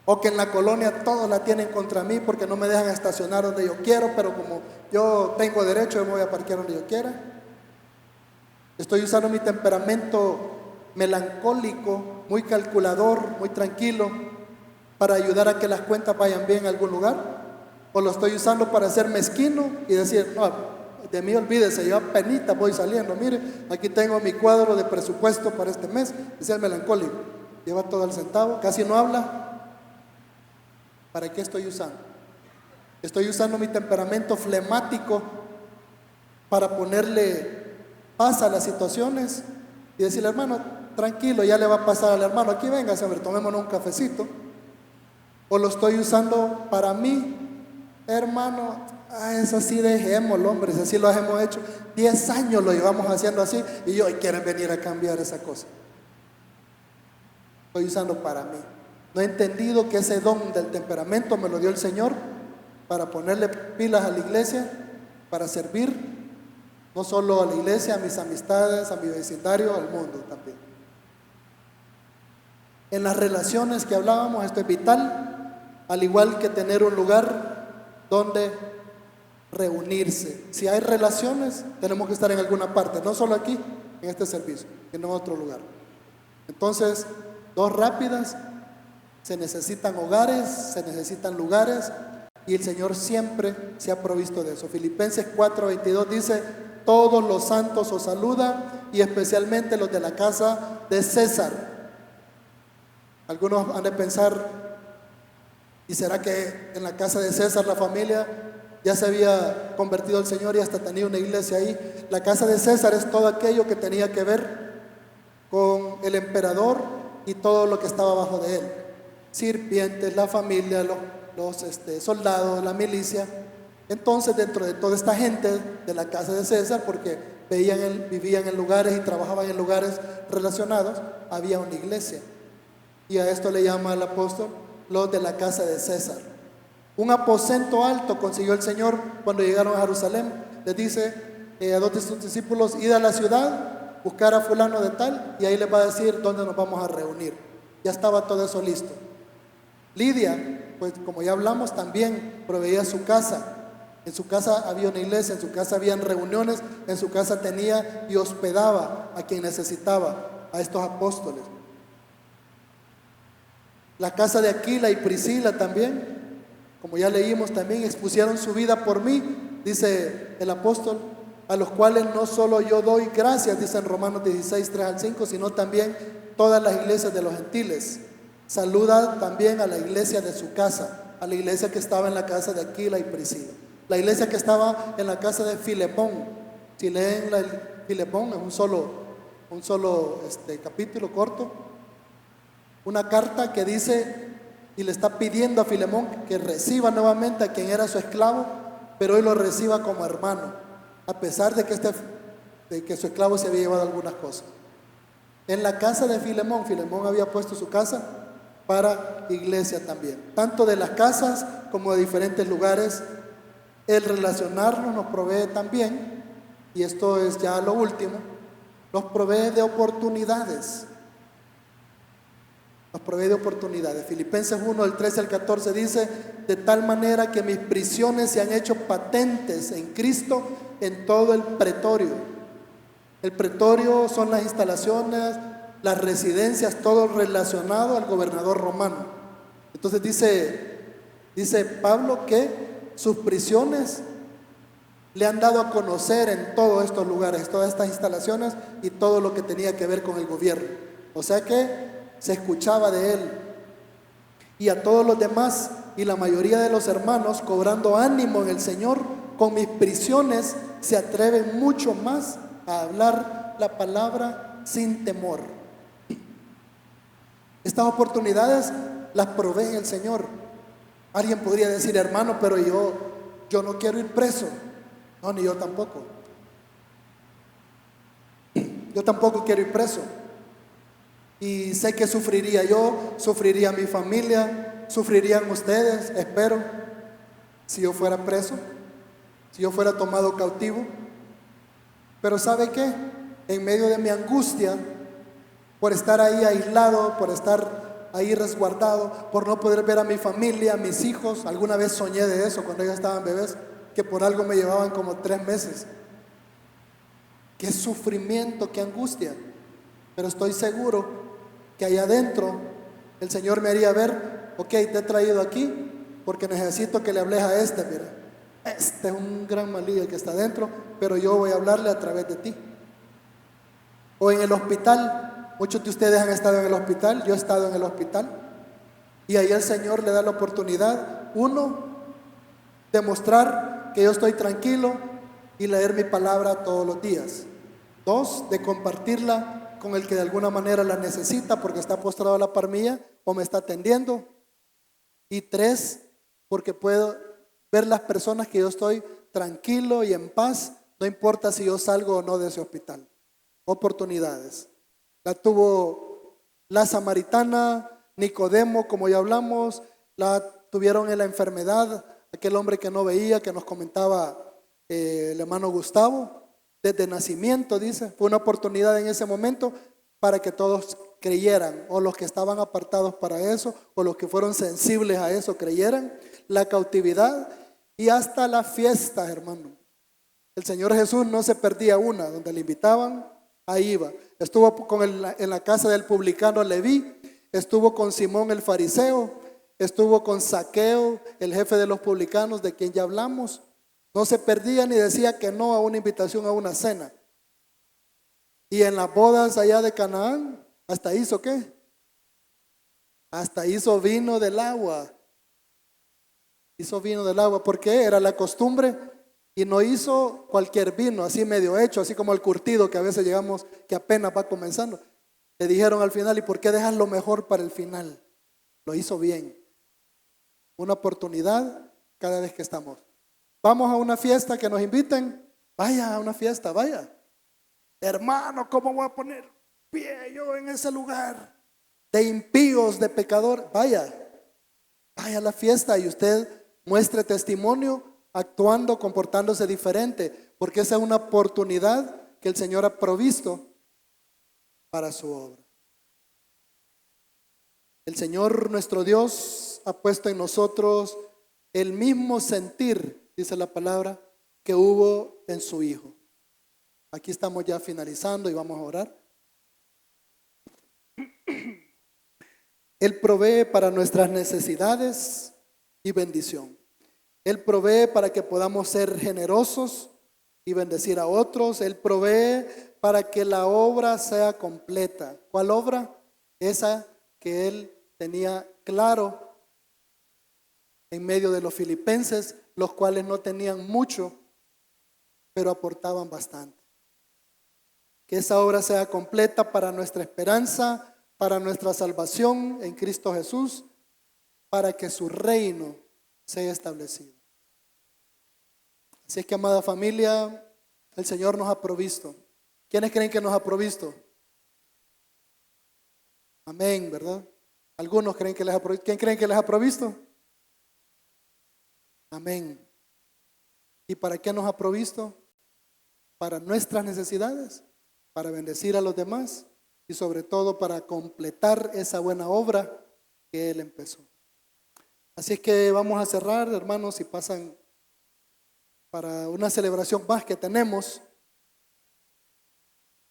O que en la colonia todos la tienen contra mí porque no me dejan estacionar donde yo quiero, pero como yo tengo derecho, yo me voy a parquear donde yo quiera. Estoy usando mi temperamento melancólico, muy calculador, muy tranquilo, para ayudar a que las cuentas vayan bien en algún lugar. O lo estoy usando para ser mezquino y decir, no, de mí olvídese, yo apenas voy saliendo, mire, aquí tengo mi cuadro de presupuesto para este mes. Es el melancólico, lleva todo al centavo, casi no habla. ¿Para qué estoy usando? Estoy usando mi temperamento flemático para ponerle paz a las situaciones y decirle, hermano, tranquilo, ya le va a pasar al hermano, aquí venga, hombre, tomémonos un cafecito. O lo estoy usando para mí, hermano, eso sí dejémoslo, hombre, eso sí lo hemos hecho, 10 años lo llevamos haciendo así y hoy quieren venir a cambiar esa cosa. Estoy usando para mí. No he entendido que ese don del temperamento me lo dio el Señor para ponerle pilas a la iglesia, para servir, no solo a la iglesia, a mis amistades, a mi vecindario, al mundo también. En las relaciones que hablábamos, esto es vital, al igual que tener un lugar donde reunirse. Si hay relaciones, tenemos que estar en alguna parte, no solo aquí, en este servicio, sino en otro lugar. Entonces, dos rápidas. Se necesitan hogares, se necesitan lugares y el Señor siempre se ha provisto de eso. Filipenses 4:22 dice, todos los santos os saludan y especialmente los de la casa de César. Algunos han de pensar, ¿y será que en la casa de César la familia ya se había convertido al Señor y hasta tenía una iglesia ahí? La casa de César es todo aquello que tenía que ver con el emperador y todo lo que estaba abajo de él. Sirvientes, la familia, los soldados, la milicia. Entonces, dentro de toda esta gente de la casa de César, porque vivían en lugares y trabajaban en lugares relacionados, había una iglesia. Y a esto le llama el apóstol los de la casa de César. Un aposento alto consiguió el Señor cuando llegaron a Jerusalén. Les dice a dos de sus discípulos, id a la ciudad, buscar a fulano de tal, y ahí les va a decir dónde nos vamos a reunir. Ya estaba todo eso listo. Lidia, pues como ya hablamos, también proveía su casa. En su casa había una iglesia, en su casa habían reuniones, en su casa tenía y hospedaba a quien necesitaba, a estos apóstoles. La casa de Aquila y Priscila también, como ya leímos, también expusieron su vida por mí, dice el apóstol, a los cuales no solo yo doy gracias, dice en Romanos 16, 3 al 5, sino también todas las iglesias de los gentiles. Saluda también a la iglesia de su casa, a la iglesia que estaba en la casa de Aquila y Priscila. La iglesia que estaba en la casa de Filemón. Si leen Filemón, es un solo capítulo corto. Una carta que dice y le está pidiendo a Filemón que reciba nuevamente a quien era su esclavo, pero hoy lo reciba como hermano, a pesar de que su esclavo se había llevado algunas cosas. En la casa de Filemón, Filemón había puesto su casa para iglesia también, tanto de las casas como de diferentes lugares. El relacionarnos nos provee también, y esto es ya lo último, nos provee de oportunidades. Nos provee de oportunidades. Filipenses 1, del 13 al 14 dice, de tal manera que mis prisiones se han hecho patentes en Cristo en todo el pretorio. El pretorio son las instalaciones, las residencias, todo relacionado al gobernador romano. Entonces dice Pablo que sus prisiones le han dado a conocer en todos estos lugares, todas estas instalaciones y todo lo que tenía que ver con el gobierno. O sea que se escuchaba de él. Y a todos los demás y la mayoría de los hermanos, cobrando ánimo en el Señor, con mis prisiones se atreven mucho más a hablar la palabra sin temor. Estas oportunidades las provee el Señor. Alguien podría decir, hermano, pero yo yo no quiero ir preso. No, ni yo tampoco. Yo tampoco quiero ir preso. Y sé que sufriría yo, sufriría mi familia, sufrirían ustedes, espero, si yo fuera preso, si yo fuera tomado cautivo. Pero ¿sabe qué? En medio de mi angustia, por estar ahí aislado, por estar ahí resguardado, por no poder ver a mi familia, a mis hijos, alguna vez soñé de eso cuando ellos estaban bebés, que por algo me llevaban como 3 meses. Qué sufrimiento, qué angustia. Pero estoy seguro que allá adentro el Señor me haría ver, ok, te he traído aquí porque necesito que le hables a este, mira. Este es un gran malillo que está adentro, pero yo voy a hablarle a través de ti. O en el hospital, muchos de ustedes han estado en el hospital, yo he estado en el hospital, y ahí el Señor le da la oportunidad, uno, de mostrar que yo estoy tranquilo y leer mi palabra todos los días. Dos, de compartirla con el que de alguna manera la necesita porque está postrado a la par mía o me está atendiendo. Y tres, porque puedo ver las personas que yo estoy tranquilo y en paz, no importa si yo salgo o no de ese hospital. Oportunidades. La tuvo la samaritana, Nicodemo, como ya hablamos, la tuvieron en la enfermedad, aquel hombre que no veía, que nos comentaba el hermano Gustavo, desde nacimiento, dice, fue una oportunidad en ese momento para que todos creyeran, o los que estaban apartados para eso, o los que fueron sensibles a eso creyeran. La cautividad y hasta la fiesta, hermano. El Señor Jesús no se perdía una, donde le invitaban, ahí iba. Estuvo en la casa del publicano Leví, estuvo con Simón el fariseo, estuvo con Zaqueo, el jefe de los publicanos, de quien ya hablamos. No se perdía ni decía que no a una invitación a una cena. Y en las bodas allá de Canaán, ¿hasta hizo qué? Hasta hizo vino del agua. Hizo vino del agua, porque era la costumbre. Y no hizo cualquier vino, así medio hecho, así como el curtido que a veces llegamos, que apenas va comenzando. Le dijeron al final, ¿y por qué dejas lo mejor para el final? Lo hizo bien. Una oportunidad cada vez que estamos. Vamos a una fiesta que nos inviten, vaya a una fiesta, vaya. Hermano, ¿cómo voy a poner pie yo en ese lugar de impíos, de pecador? Vaya a la fiesta y usted muestre testimonio actuando, comportándose diferente, porque esa es una oportunidad que el Señor ha provisto para su obra. El Señor nuestro Dios ha puesto en nosotros el mismo sentir, dice la palabra, que hubo en su Hijo. Aquí estamos ya finalizando y vamos a orar. Él provee para nuestras necesidades y bendición. Él provee para que podamos ser generosos y bendecir a otros. Él provee para que la obra sea completa. ¿Cuál obra? Esa que Él tenía claro en medio de los filipenses, los cuales no tenían mucho, pero aportaban bastante. Que esa obra sea completa para nuestra esperanza, para nuestra salvación en Cristo Jesús, para que su reino sea establecido. Así es que, amada familia, el Señor nos ha provisto. ¿Quiénes creen que nos ha provisto? Amén, ¿verdad? Algunos creen que les ha provisto. ¿Quién creen que les ha provisto? Amén. ¿Y para qué nos ha provisto? Para nuestras necesidades, para bendecir a los demás y sobre todo para completar esa buena obra que Él empezó. Así es que vamos a cerrar, hermanos, si pasan para una celebración más que tenemos.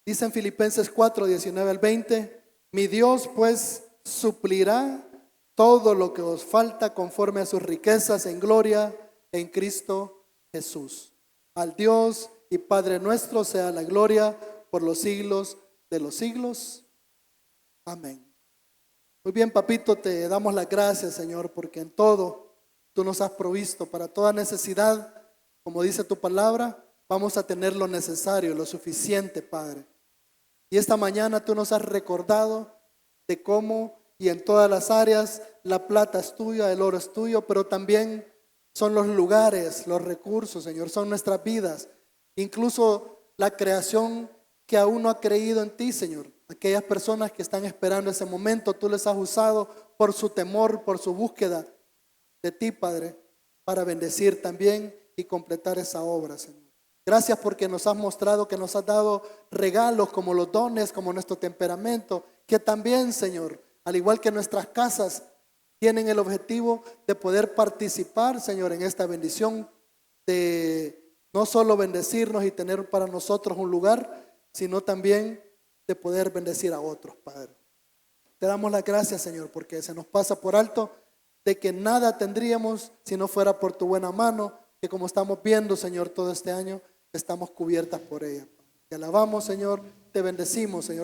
Dice en Filipenses 4, 19 al 20, mi Dios pues suplirá todo lo que os falta conforme a sus riquezas en gloria en Cristo Jesús. Al Dios y Padre nuestro sea la gloria por los siglos de los siglos. Amén. Muy bien, papito, te damos las gracias, Señor, porque en todo tú nos has provisto para toda necesidad. Como dice tu palabra, vamos a tener lo necesario, lo suficiente, Padre. Y esta mañana tú nos has recordado de cómo y en todas las áreas la plata es tuya, el oro es tuyo, pero también son los lugares, los recursos, Señor, son nuestras vidas, incluso la creación que aún no ha creído en ti, Señor. Aquellas personas que están esperando ese momento, tú les has usado por su temor, por su búsqueda de ti, Padre, para bendecir también y completar esa obra, Señor. Gracias porque nos has mostrado que nos has dado regalos como los dones, como nuestro temperamento, que también, Señor, al igual que nuestras casas, tienen el objetivo de poder participar, Señor, en esta bendición, de no solo bendecirnos y tener para nosotros un lugar, sino también de poder bendecir a otros, Padre. Te damos las gracias, Señor, porque se nos pasa por alto de que nada tendríamos si no fuera por tu buena mano, que como estamos viendo, Señor, todo este año, estamos cubiertas por ella. Te alabamos, Señor, te bendecimos, Señor.